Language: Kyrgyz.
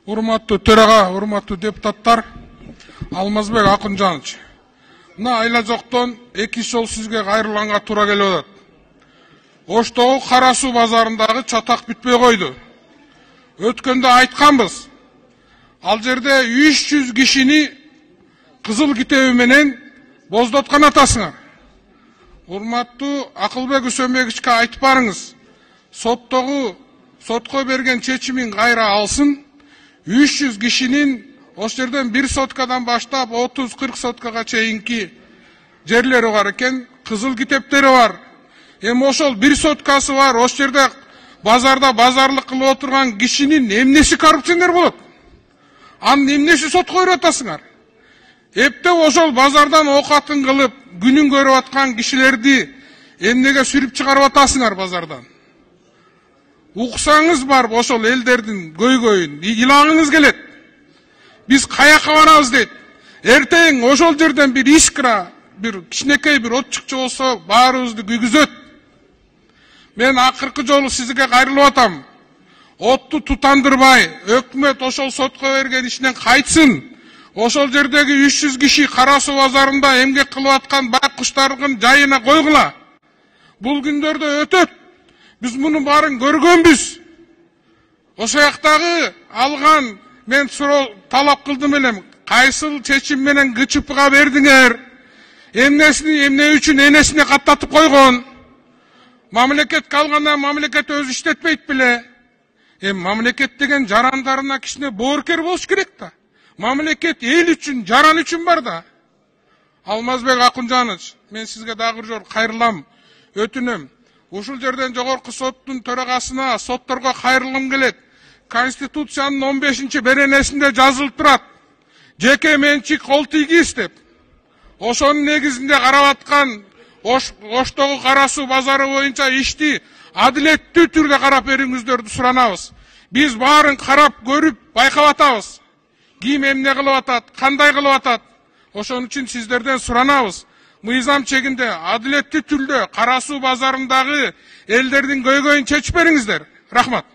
Урматтуу төрага, урматтуу депутаттар, Алмазбек Акынжанович. Мына айла жоктон 2 жол сизге кайрылганга туура келип атат. Оштогу Кара Суу базарындагы чатак бүтпөй койду. Өткөндө айтканбыз. Ал жерде 300 кишини кызыл китеби менен боздоткон атасыңар. Урматтуу Акылбек Үсөнбековичке айтып барыңыз. Сотко берген чечимин кайра алсын. 300 кишинин ош жерден 1 соткадан баштап 30-40 соткага чейинки жерлери бар экен, кызыл китептери бар. Эми ошол 1 соткасы бар, ош жерде базарда базарлык кылып отурган кишинин эмнеси коррупционер болот? Анын эмнеси сотко берип атасыңар? Эптеп ошол базардан оокатын кылып, күнүн көрүп аткан кишилерди эмнеге сүрүп чыгарып атасыңар базардан? Уксаңыз барып ошол элдердин көйгөйүн, илаңыңыз келет. Биз каяка барабыз дейт. Эртең ошол жерден бир искра, бир кичинекей бир от чыкчы болсо, баарыбызды күйгүзөт. Мен акыркы жолу сизге кайрылып атам. Отту тутандырбай, өкмөт ошол сотко берген ишинен кайтсын. Ошол жердеги 300 киши Кара Суу базарында эмгек кылып аткан байкуштардын жайына койгула. Бул күндөрдө өтөт. Biz bunun bарын көргөнбүз. Ошо жактагы алган мен талап кылдым элем. Кайсыл чечим менен ГЧПга бердиңер? Эмне үчүн энесине каттатып койгон? Мамлекетке алгандан мамлекет өзү иштетпейт беле. Мамлекет деген жарандарына кичине боорукер болуш керек да. Мамлекет эл үчүн, жаран үчүн бар да. Алмазбек Акынжанович, мен сизге дагы бир жолу кайрылам, өтүнөм. Ушул жерден жогорку соттун төрагасына, сотторго кайрылгым келет. Конституциянын 15 беренесинде жазылып турат. Жеке менчик кол тийгиз деп. Ошонун негизинде карап аткан Оштогу Кара Суу базары боюнча ишти адилеттүү түрдө карап бериңиздерди суранабыз. Биз баарын карап көрүп байкап атабыз. Ким эмне кылып атат, кандай кылып атат. Ошон үчүн сиздерден суранабыз. Мыйзам чегинде адилеттүү түрдө Кара Суу базарындагы элдердин көйгөйүн чечип бериңиздер. Рахмат.